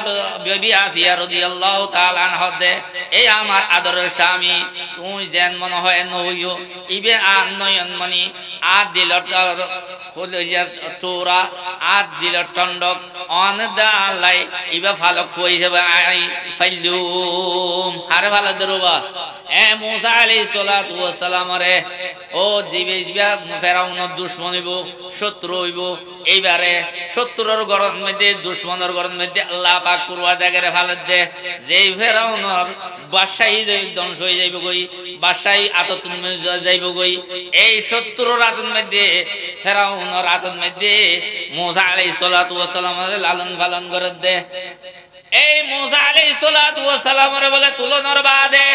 বিবি আসিয়া রাদিয়াল্লাহু তাআলা আনহা হদে এই আমার আদরের স্বামী তুই যেন মনে হয় নইও ইবে আর নয়ন মনি আর দিল কলিজার চোরা আর দিল টন্ডক অন দালাই ইবে ভালো কই যাবে আই ফাইলুম আর ভালো দরবা এ মুসা আলাইহিস সালাতু ওয়াস সালাম রে ও জিবে জিবা ফেরাউনের দুশমন হইব শত্রু হইব এইবারে শত্রুর গরদ মধ্যে দুশমনের গরদ মধ্যে আল্লাহ পাক কুরওয়া জায়গায় ভালো দে যেই ফেরাউনের বাদশাহী ধ্বংস হয়ে যাইব গই বাদশাহী আতন যাইব গই এই শত্রুর আতন মধ্যে ফেরাউনের আতন মধ্যে মুসা আলাইহিস সালাতু ওয়াস সালামের লালন পালন করে দে এই মুসা আলাইহিস সালাতু ওয়াস সালামের বলে তুলনার বাদে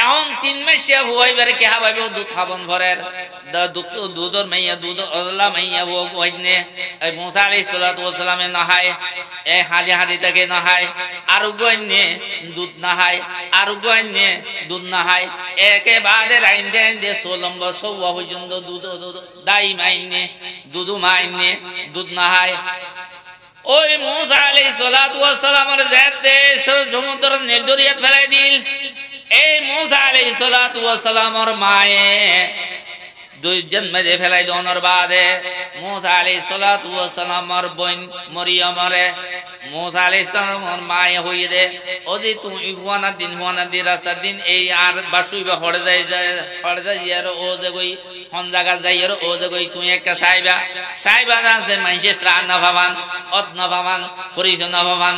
এখন 3 মাসে হইবারে কি হাবাইব দুধ খাবন ভরের দুধর মাইয়া দুধ আল্লাহ মাইয়া ও কইনে এই মুসা আলাইহিস সালাতু ওয়াস সালামে নহায় এই হালি হালি থেকে নহায় আর গইনে দুধ নহায় আর গইনে দুধ নহায় একে বাদে রাইন দেন দে 16 নম্বর 16 পর্যন্ত দুধ দাই মাইনে দুধ মাইনে দুধ নহায় ওই মুসা আলাইহিস সালাতু ওয়াস সালামের যেতে সমুদ্র নির্দরিয়াত ফেলাই দিল এই মুসা আলাইহিস সালাতু ওয়াস সালামের মায়ে দুইজন মেজে ফেলাই দোনোর বাদে মুসা আলাইহিস সালাতু ওয়াস সালামের বোন মরিয়মরে মুসা আলাইহিস সালামের মায়ে হইয়ে দে ওদি তুমি হুয়ানা দিন রাস্তা দিন এই আর বাসুইবা হড়ে যায় আর ও যে কই হন জায়গা যাই আর ও যে কই তুই একটা সাইবা আছে মাইসে স্ত্রাণ না ভাবান অত না ভাবান পরিজন না ভাবান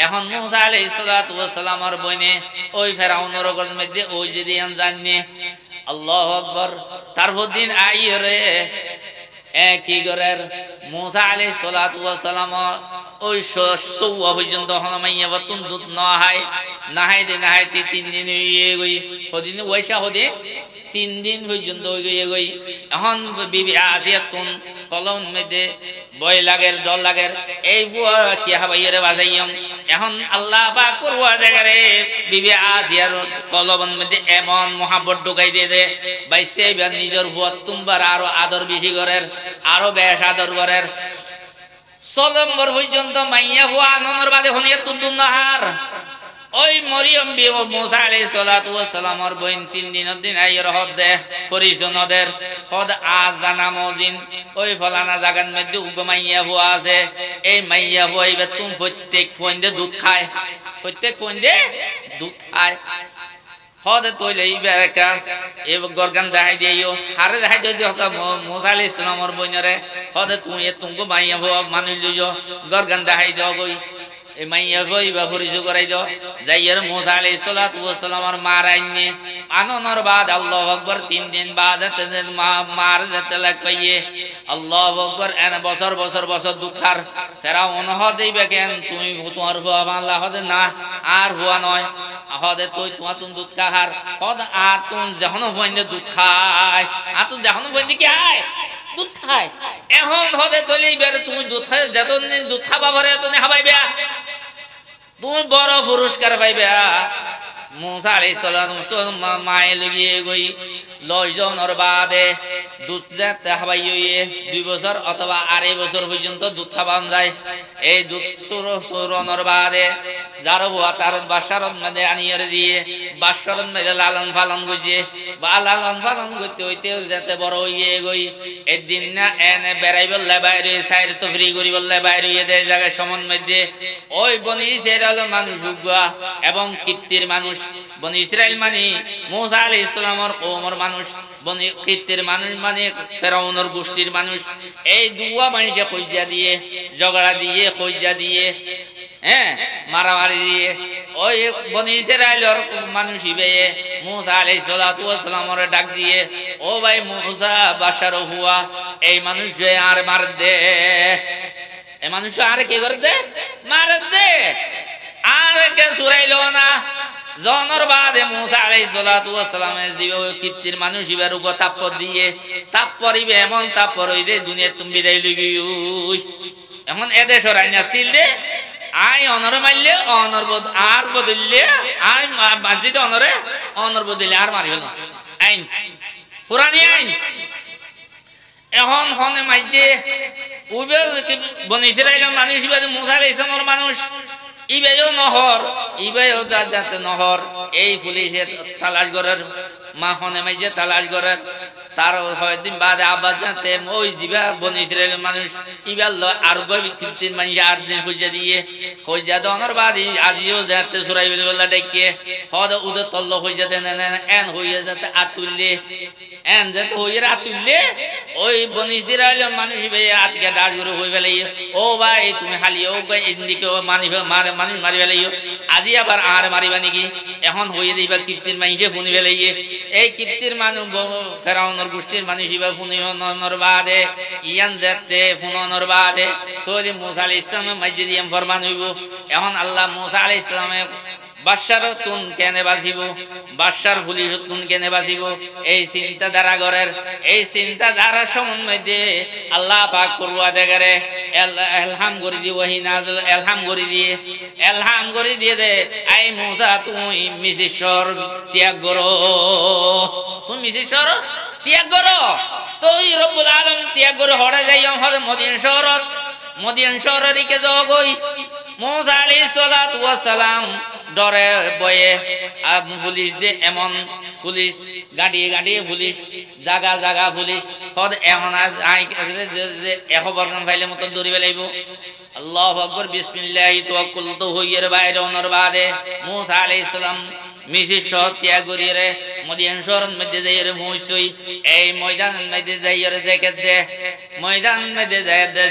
এখন মুসা আলাইহিস সালাতু ওয়াস সালামের বোনে ওই ফেরাউনের গল মধ্যে ওই যে দিয়ান জাননি আল্লাহু আকবার তারপর দিন আই রে একই গরের মুসা আলাইহিস সালাতু ওয়াস সালাম ওই 16 পর্যন্ত হনমাইয়া বতুন দুধ নাহাই দিন 3 দিন গই হদিন ওইসা হদে 3 দিন পর্যন্ত গই এখন বিবি আসিয়া তুন কলম মধ্যে বয় লাগের ডল লাগের এই বুয়া কি হাবাইরে বাজাইয়াম এখন আল্লাহ পাক করওয়া জায়গারে বিবি আসিয়ার কলবন মধ্যে এমন মোহাব্বত ঢুকাই দিয়ে দে বাইসে নিজের বুয়া তুমবার আরো আদর বেশি করের আরো বেশ আদর করের 16 নম্বর পর্যন্ত মাইয়া বুয়া আনন্দর বাদে হনিয়া তুদুন নাহার ওই মরিয়ম বিবি মুসা আলাইহিস সালাতু ওয়াস সালামের বোন 3 দিনের দিন আইর হদে পরিজনদের হদ আজানা মদিন ওই ফলানা জায়গার মধ্যে উগমাইয়া বুয়া আছে এই মাইয়া বুয়া ইবে তুম প্রত্যেক ফোনদে দুধ খায় হদে তইলে ইবেকা এ গরগান দেখাই দিও হারে দেখাই দিও মুসা আলাইহিস সালামের বোনরে হদে তুমগো মাইয়া বুয়া মানি লইও গরগান দেখাই দিও গই এই মাইয়া গই বা পরিচয় করাই দাও যাইয়ের মুসা আলাইহিস সালাতু ওয়াস সালামের মারাইনে আননের বাদ আল্লাহু আকবার 3 দিন বাদ মার যেতে লাগাইয়ে আল্লাহু আকবার এনে বছর দুঃখার ফেরাউন হদেইবে কেন তুমি তোমার হুয়া আল্লাহ হদে না আর হুয়া নয় হদে তোমার তুমি দুধ খাহার হদ আর তুমি যখন হইনে দুধ খায় আর তুমি যখন হইনে কি আয় দুধ খায় এখন হদে তলিবার তুমি দুধ খায় যতদিন দুধ খাবা ভরে তুমি হাবাইবে তুমি বড় পুরস্কার পাইবে মুসা আলাইহিস সালাম মায়ে লগিয়ে গই 9 জনের বাদে দুধ যেতে হাবাইয়ে 2 বছর অথবা 2.5 বছর পর্যন্ত দুধ খাবান যায় এই দুধ সুরনের বাদে যারো বুয়া তার বাসারত মধ্যে আনিয়ে দিয়ে বাসারত মধ্যে লালন পালন গুজে বা লালন পালন করতে হইতে যেতে বড় হইয়ে গই একদিন না এনে বেড়াই বললে বাইরে সাইড তো ফ্রি করি বললে বাইরে দেয় জায়গায় সমান মধ্যে ওই বনি ইসরাইল মানুষ এবং কিপ্তির মানুষ বনি ইসরাইল মানে মুসা আলাইহিস সালামের কওমের মানুষ বনি কিপ্তির মানুষ মানে ফেরাউনের গোষ্ঠীর মানুষ এই দুয়া মানুষে কইজা দিয়ে ঝগড়া দিয়ে কইজা দিয়ে মারামারি দিয়ে ওই বনি ইসরাইলের মানুষ ইবে মুসা আলাইহিস সালাতু ওয়াস সালামের ডাক দিয়ে ও ভাই মুসা বাশার হুয়া এই মানুষ আর মার দে এই মানুষ আর কি করে দে মার দে আর কে সুরাইলো না জনর বাদে মুসা আলাইহিস সালাতু ওয়াস সালামের দিবে ওই কিপ্তির মানুষ ইবার উপর তাপ্পর দিয়ে তাপ্পরিবে এমন তাপ্পর হই দে দুনিয়া তুমি বিদায় লইগি এখন এদে সরাইনা সিল দে আই অনর মারলে অনর বদ আর বদললে আই বাজিতে অনর বদললে আর মারিবে না আইন পুরানি আইন এখন হনে মাইজে উবে বনি ইসরাইলের মানুষ ইবাদে মুসা আলাইহিস সালামের মানুষ ইবেও নহর ইবেও যাতে নহর এই পুলিশের তালাশ করার মা হনে মাইজে তালাশ করার তার কয়েকদিন বাদে আবার যাতে ওই জিবা বনি ইসরাইলের মানুষ ইবার আর তিন মানুষ 8 দিন খুঁজে দিয়ে খুঁজা দনের বাদ আজিও যাতে সুরাই বল্লা ডেকে হদ উদর তল্ল খুঁজে দেন এন হইয়া যাতে আতুললে এন যাতে হইয়া আতুললে ওই বনি ইসরাইলের মানুষ আজকে ডাক করে হয়ে ফেলাই ও ভাই তুমি খালি ও ভাই এদিকে মানুষ মারি ফেলাইও আজি আবার আর মারিবা নাকি এখন হইয়া দিবা কীর্তির মানুষে ফুনি ফেলাই এই কীর্তির মানুষ ফেরাউন গোষ্ঠীর মানুষ ইবা ফুনিয়নর বাদে ইয়ান যেতে ফুননর বাদে তোরে মুসা আলাইহিস সালামের মসজিদ ইয়াম ফরমান হইব এখন আল্লাহ মুসা আলাইহিস সালামের বাদশার তুন কেনে বাঁচিব বাদশার পুলিশ তুন কেনে বাঁচিব এই চিন্তা ধারা করের এই চিন্তা ধারা সমন্বয়ে আল্লাহ পাক করুয়া দেগারে এলহাম করে দি ওহি নাযিল এলহাম করে দিয়ে দে আই মুসা তুই মিশর ত্যাগ করো তুমি মিশর ত্যাগ করো তো রব্বুল আলামিন ত্যাগ করে হড়ে যাই হড়ে মদিয়ান শহরেরকে জগই মুসা আলাইহিস সালাতু ওয়াস সালাম ডরে বয়ে পুলিশ দে এমন পুলিশ গাড়িয়ে পুলিশ জাগা পুলিশ হদ এখন যে এখবর কাম ফাইলে মতো দৌড়িবে লাগব আল্লাহু আকবার বিসমিল্লাহি তাওয়াক্কালতু হইয়ের বাইরে অনর বাদে মুসা আলাইহিস সালাম মিশি শহর ত্যাগ করিয়ে মদিয়ান শহরের মধ্যে যাইয়ে পৌঁছই এই ময়দানের মধ্যে যাইয়ে দেখে দে ময়দান মধ্যে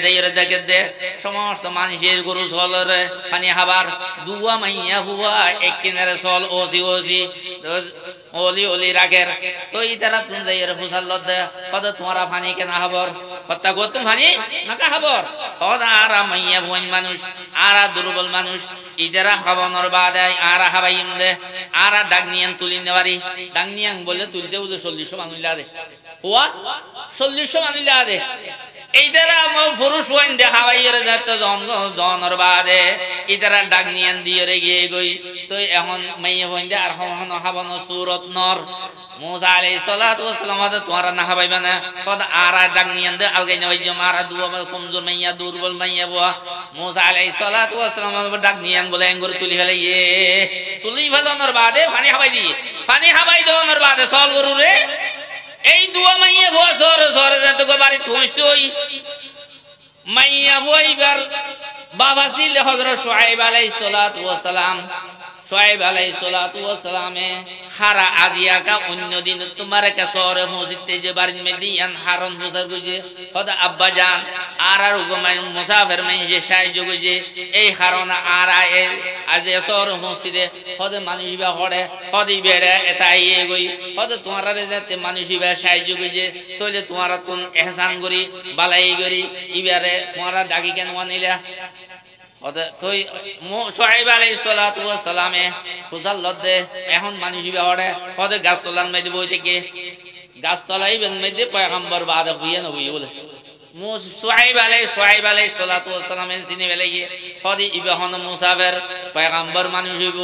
যাইয়ে দেখে দে সমস্ত মানুষের গরু চলের পানি খাবার দুয়া মাইয়া হুয়া এক কিনারে চল ওসি ওলি রাখের তো এই তারা তুমি যাইয়ে ফুসাল দে কত তোমারা পানি কেনা খবর কত গত পানি নাকা খবর কত আরা মাইয়া হুয়ান মানুষ আরা দুর্বল মানুষ ইদারা খাবানোর বাদে আরা খাবাইম দে আরা ডাগনিয়ান তুলি নেবারি ডাগনিয়ান বলে তুলতে 40 মানুষ লাগে হুয়া 40 মানুষ লাগে এইটারা পুরুষ ওয়াইন দেখাবাইয়ের যাতে জনর বাদে ইতারা ডাগনিয়ান দিয়ে গিয়ে গই তো এখন মাইয়া হইন দে আর খাবানো সুরত নর মুসা আলাইহিস সালাতু ওয়াস সালাম তোমরা না খাবাইবা না কত আরা ডাগনিয়ান দে আলগাই না হইজ মারা দুয়া কমজোর মাইয়া দুর্বল মাইয়া বুয়া মুসা আলাইহিস সালাতু ওয়াস সালাম ডাগনিয়ান বলে এঙ্গুর তুলি ফেলানোর বাদে পানি খাবাই দেওয়ানোর বাদে চল গরু রে এই দুয়া মাইয়া বুয়া সরে যাতে গো বাড়ি থইছই মাইয়া বুয়াইবার বাবা ছিল হযরত শুআইব আলাইহিস সালাতু ওয়াস সালাম শুআইব আলাইহিস সালাতু ওয়াস সালামে হারা আজিয়া কা অন্য দিন তোমার কা শহরে মসজিদে যে বাড়ি মেদিয়ান হারন বুজার গজে খোদা আব্বা জান আর উগমাই মুসাফির মাইজে সাহায্য গজে এই হারনা আর আজ শহর মসজিদে খোদা মানুষবা হড়ে খদি বেড়ে এতাই গই খোদা তোমার যাতে মানুষবা সাহায্য গজে তোলে তোমার তুন ইহসান করি বালাই করি ইবারে তোমার ডাকি কেন আনিলা তুই শুআইব আলাইহিস সালাতু ওয়াস সালামে ফুজাল লদে এখন মানুষ বিহড়ে কদে গাছতলার মধ্যে বই থেকে গাছতলাই বেন মধ্যে পয়গম্বর বাদ হইয়ে নবী বলে শুআইব আলাইহিস সালাতু ওয়াস সালামে সিনে বেলে গিয়ে কদি ইবহন মুসাফির পয়গম্বর মানুষ হইব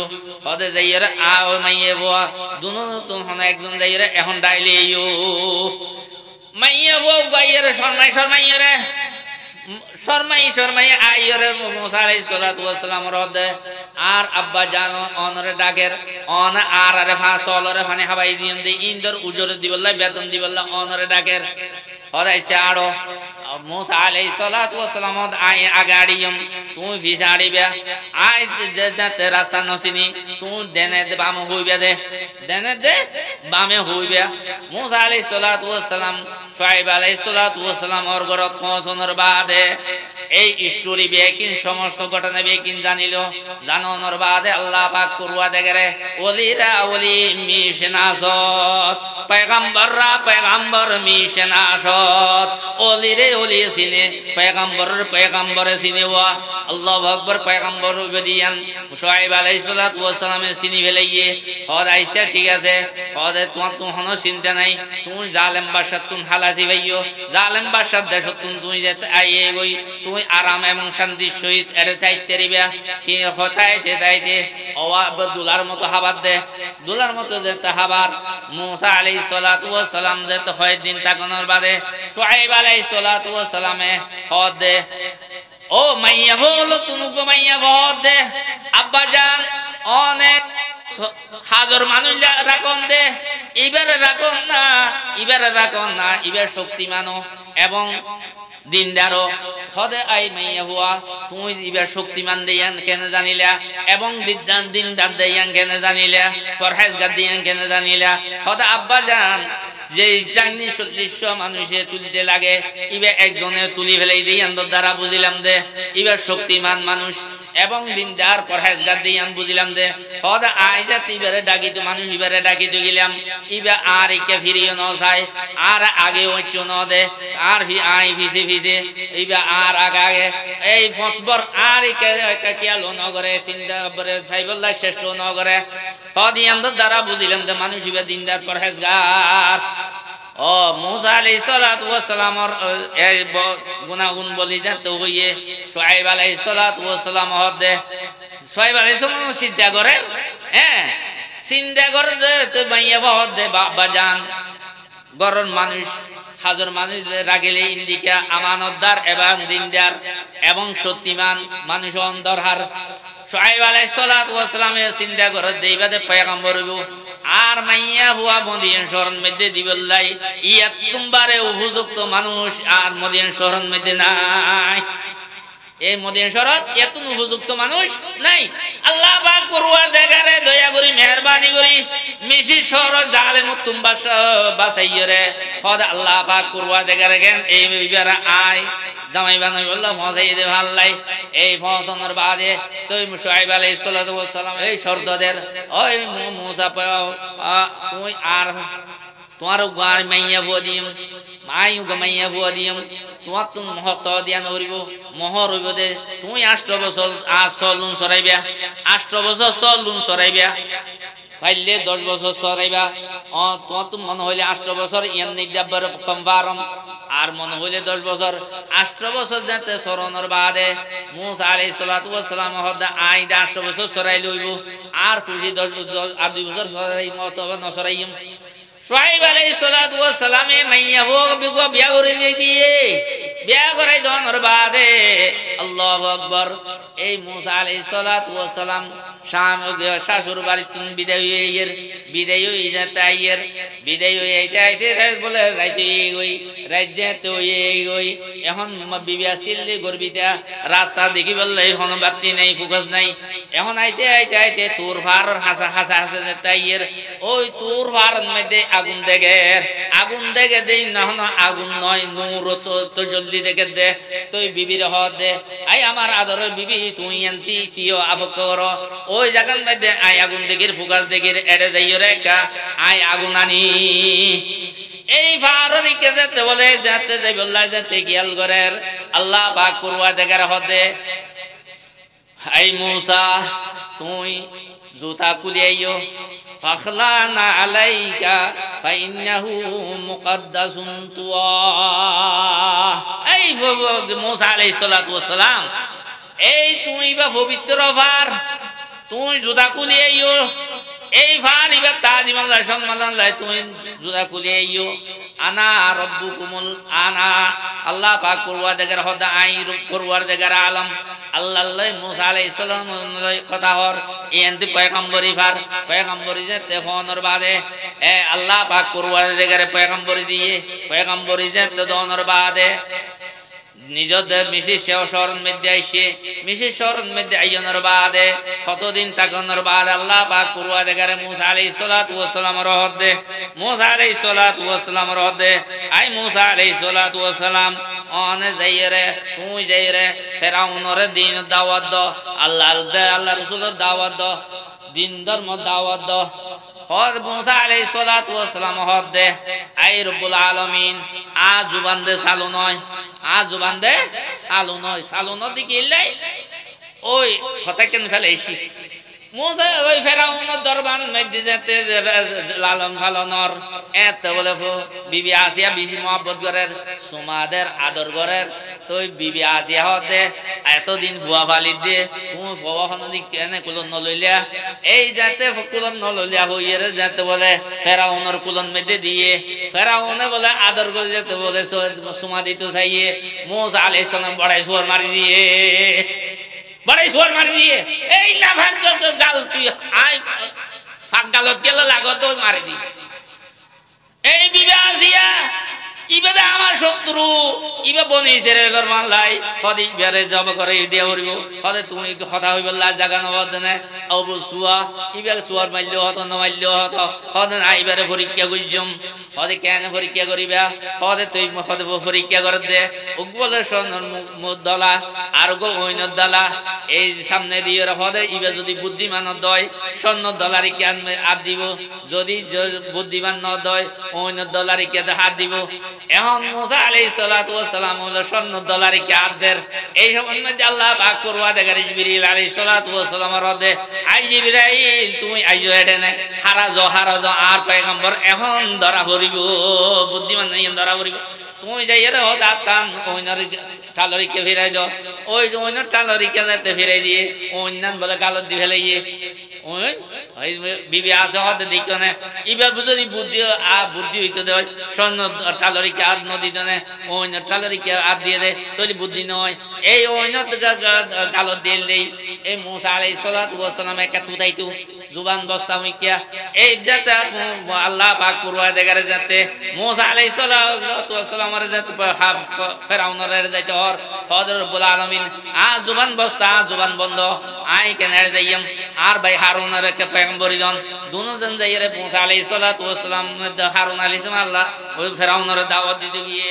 কদে যাইরা আ ও মাইয়ে বুয়া দুনো তুন হন একজন যাইরা এখন ডাইলে ইও মাইয়ে বুয়া গাইরা শর্মাইরে শর্মাই আইরে মুসা আলাইহিস সালাতু ওয়াস সালাম রদে আর আব্বা জানো অনরে ডাকের অন আর আরে ফাসলরে ফানি হাবাই দিন দে ইন্দর উজরে দিবল্লা বেতন দিবল্লা অনরে ডাকের হদাইছে আড়ো মুসা আলাইহিস সালাতু ওয়াস সালাম আই আগাড়িয়ম তুই ফিসাড়িবে আই যেতে রাস্তা নসিনি তুই দেনে দে বামে হইবে দে বামে হইবে মুসা আলাইহিস সালাতু ওয়াস সালাম শুআইব আলাইহিস সালাতু ওয়াস সালাম ওর ঘরত পৌঁছানোর বাদে এই স্টোরি বেকিন সমস্ত ঘটনা বেকিন জানোর বাদে আল্লাহ পাক করুয়া দেগরে ওলিরা ওলি মিশনাসত পয়গম্বররা পয়গম্বর মিশন আসত ওলিরে ওলি সিনে পয়গম্বরে সিনে ওয়া আল্লাহু আকবার পয়গম্বর উবদিয়ান শুআইব আলাইহিস সালাতু ওয়াস সালামে সিনি ফেলাইয়ে হদ আইসা ঠিক আছে হদ তোমার তো হনো চিন্তা নাই তুমি জালেম বাদশা তুন হালাসি ভাইও জালেম বাদশা দেশ তুই যেতে আইয়ে গই তুই আরাম এবং শান্তির সহিত এর চাইতে রিবা কি হতাইতে তাইতে ওয়া দুলার মতো হাবার দে দুলার মতো যেতে হাবার মুসা আলাইহিস সালাতু ওয়াস সালাম যেতে হয় দিন তাকনোর বাদে শুআইব আলাইহিস সালাতু ওয়াস সালামে হদ দে ও মাইয়া বলো তুমি গো মাইয়া হদ দে আব্বা জান অনেক হাজার মানুষ রাখুন দে এবারে রাখুন না এবার শক্তিমানও এবং দিনদারও হদে আই মাইয়া হুয়া তুমি এবার শক্তিমান দিয়ান কেন জানিলা এবং দিনদার দিয়ান কেন জানিলা পরহেজগার দিয়ান কেন জানিলা হদে আব্বা জান যে জানি 40 মানুষে তুলতে লাগে এবার একজনে তুলি ফেলাই দিয়ান দ্বারা বুঝিলাম দে এবার শক্তিমান মানুষ এবং দিনদার পরহেজগার দিয়ান বুঝিলাম দে হদ আইজাত ইবারে ডাকি তো মানুষ ইবারে ডাকি তো গেলাম ইবা আর একে ফিরিও ন চাই আর আগে ওইটো ন দে আর আই ফিসে ইবা আর আগে এই ফটবর আর একে কিয়ালো ন করে চিন্তা করে সাইবুল্লাহ শ্রেষ্ঠ ন করে হদ ইয়ান দ্বারা বুঝিলাম দে মানুষ ইবা দিনদার পরহেজগার ও মুসা আলাইহিস সালাতু ওয়াস সালামর এই গুনাহগুন বলি যাতে হইয়ে শুআইব আলাইহিস সালাতু ওয়াস সালাম হদে শুআইব আলাইহিস সালাম চিন্তা করে চিন্তা করে যে তো মাইয়া হদে বাবা জান গরর মানুষ হাজার মানুষ রাগিলে ইন্দিকা আমানতদার এবং দিনদার এবং সত্যিমান মানুষ অন্তরহার শুআইব আলাইহিস সালাতু ওয়াস সালামে চিন্তা করে দেইবাদে পয়গম্বর হইব আর মাইয়া হুয়া মদিনা শহরের মধ্যে দিবল্লাই ইয়াত তুমবারে উপযুক্ত মানুষ আর মদিনা শহরের মধ্যে নাই এই মদিনা শহরত এত উপযুক্ত মানুষ নাই আল্লাহ পাক পরওয়ারদিগারে দয়া করি মেহেরবানি করি মিশি শহর জালেম তুমবা বাসাইরে খোদা আল্লাহ পাক পরওয়ারদিগারে গেন এই বিবারা আয় জামাই বানাই আল্লাহ ফসাই দে ভাল্লাই এই ফসনের বাদে তুই শুআইব আলাইহিস সালাতু ওয়াস সালাম এই শর্তদের ওই মুসা তুই আর তোমার গার মাইয়া বদিম মাইউ মাইয়া বদিম তোমার তুম মহত দিয়ান হরিব মোহর হইব দে তুই 8 বছর আর চলুন সরাইবা 8 বছর চলুন সরাইবা ফাইলে 10 বছর সরাইবা তোমার তো মনে হইলে 8 বছর ইয়ান নিদাবর কমবারম আর মনে হইলে 10 বছর 8 বছর যেতে সরণর বাদে মুসা আলাইহিস সালাতু ওয়াস সালাম হদা আইদা 8 বছর সরাই লইব আর খুশি 10 আর 2 বছর সরাই মত না সরাইম শুআইব আলাইহিস সালাতু ওয়াস সালামে মাইয়া বিগো বিয়া করে দিয়ে বিয়া করাই দনর বাদে আল্লাহু আকবার এই মুসা আলাইহিস সালাতু ওয়াস সালাম শাম শাশুর বাড়ি তুন বিদায় হই যাতাইয়ের বিদায় হই আইতে বলে রাইতে গই রাজ্যে তো গই এখন বিবি আসিলে গর্বিতা রাস্তা দেখি বললে এখন বাতি নাই ফোকাস নাই এখন আইতে তোর ফার হাসা যাতাইয়ের ওই তোর ফার মধ্যে আগুন দেখে দেই না আগুন নয় নূর তো জলদি দেখে দে তুই বিবির হদ দে আই আমার আদরের বিবি তুই এনতি তিও আবক কর ওই জায়গার মধ্যে আই আগুন দেখির ফুকাস দেখির এড়ে যাইও রে আই আগুন আনি এই ফাররিকে যেতে বলে যাতে যাই বললা যাতে খেয়াল করের আল্লাহ পাক পরওয়ারদিগার হদে আই মুসা তুই জুতা কুলিয়াইও ফাখলানা আলাইকা ফাইন্নাহু মুকদ্দাসুন তুয়া এই মুসা আলাইহিস সালাতু ওয়াস সালাম এই তুই বা পবিত্র ফার তুই জুতা কুলিয়াইও এই ফার ইবা তাজিমাল্লাহ সম্মানাল্লাহ তুই জুতা কুলিয়াইও আনা রাব্বুকুমুল আনা আল্লাহ পাক পরওয়ারদিগার হদা আই পরওয়ারদিগার আলম আল্লাহ মুসা আলাইহিস সালাম কথা হর এন্দি পয়গম্বরি যেতে ফোনর বাদে এ আল্লাহ পাক পরওয়ারদিগারে পয়গম্বরি যেতে দনর বাদে নিজদের মিশির শরণ মধ্যে আইয়নের বাদে কতদিন তাকনের বাদ আল্লাহ পাক পরওয়ারদিগারে মুসা আলাইহিস সালাতু ওয়াস সালামের হদে মুসা আলাইহিস সালাতু ওয়াস সালামের হদে আই মুসা আলাইহিস সালাতু ওয়াস সালাম অনে যাইরে তুই যাইরে ফেরাউনের দিন দাওয়াত দ আল্লাহ রাসূলের দাওয়াত দ দিন ধর্ম দাওয়াত দ হদ মুসা আলাইহিস সালাতু ওয়াস সালাম হদ দে আই রব্বুল আলামিন আ জুবান দে চালু নয় আ জুবান দে চালু নয় চালু নদি কিলাই ওই কথা কেন ফেলাইছি মুসা ওই ফেরাউনের দরবার মধ্যে যেতে লালন ফালনর এত বলে বিবি আসিয়া বেশি মহব্বত করেন সুমাদের আদর করেন তো বিবি আসিয়া হতে এতদিন ফুয়া ফালি দিয়ে তুমি ফুয়া হনদি কেন কুলন নলইলিয়া এই যাতে কুলন নলইলিয়া হইয়ে যাতে বলে ফেরাউনের কুলন মধ্যে দিয়ে ফেরাউনে বলে আদর করে যেতে বলে সুমা দিতে চাইয়ে মুসা আলাইহিস সালাম বড়াই সুয়ার মারি দিয়ে বড়াই সুয়ার মারি দিয়ে এই না ভাঙ গাল তুই আই ফাঁক গালত গেলে লাগত মারি দি এই বিবে আসিয়া ইবেদা আমার শত্রু ইবে বনি ছেড়ে মানলাই কদি বেরে জব করে দিয়া হরিব কদে তুমি কথা হইব লা জায়গা নবদ না অবু সুয়া ইবে সুয়ার মাইল হতো ন মাইল হতো কদে আইবারে পরীক্ষা কইজম কদে কেন পরীক্ষা করিবা কদে তুই কদে পরীক্ষা করে দে উগবলে সনর মুদলা আর গো ওইন দলা এই সামনে দিয়ে কদে ইবে যদি বুদ্ধিমান দয় সন্ন দলারি কেন হাত দিব যদি বুদ্ধিমান ন দয় ওইন দলারি কে হাত দিব এখন মুসা আলাইহিস সালাতু ওয়াস সালাম হলো স্বর্ণ ডলারে কি আদের এই সময় মধ্যে আল্লাহ পাক করওয়া দেখারে জিবরিল আলাইহিস সালাতু ওয়াস সালাম রদে আই জিবরাইল তুমি আইজো এডেনে হারাজো আর পয়গম্বর এখন ধরা পড়িব বুদ্ধিমান নাই ধরা পড়িব তুমি যাইয়ে রে দাতান ওইনার টালরিকে ফিরাই দাও ওই ওইনার টালরিকে যাতে ফিরাই দিয়ে ওইনান বলে গালত দি ফেলাইয়ে ওই ওই বিবি আসে হতে দিক না এবার যদি বুদ্ধি হইতে দেয় স্বর্ণ টালরিকে আদ নদী দেনে ওইন টালরিকে আদ দিয়ে দেয় তাহলে বুদ্ধি নয় এই ওইন গালত দিলেই এই মুসা আলাইহিস সালাতু ওয়াস সালাম একা তুতাইতু জুবান বস্তা হইকিয়া এই যাতে আল্লাহ পাক পূর্বা দেখারে যাতে মুসা আলাইহিস সালাতু ওয়াস সালামের যাতে ফেরাউনের যাইতে হর হযরত রব্বুল আলামিন আ জুবান বস্তা জুবান বন্ধ আই কেন যাইম আর ভাই হারুনের কে পয়গম্বর জন দুজন যাইরে মুসা আলাইহিস সালাতু ওয়াস সালাম হারুন আলাইহিস সালাম আল্লাহ ওই ফেরাউনের দাওয়াত দিতে গিয়ে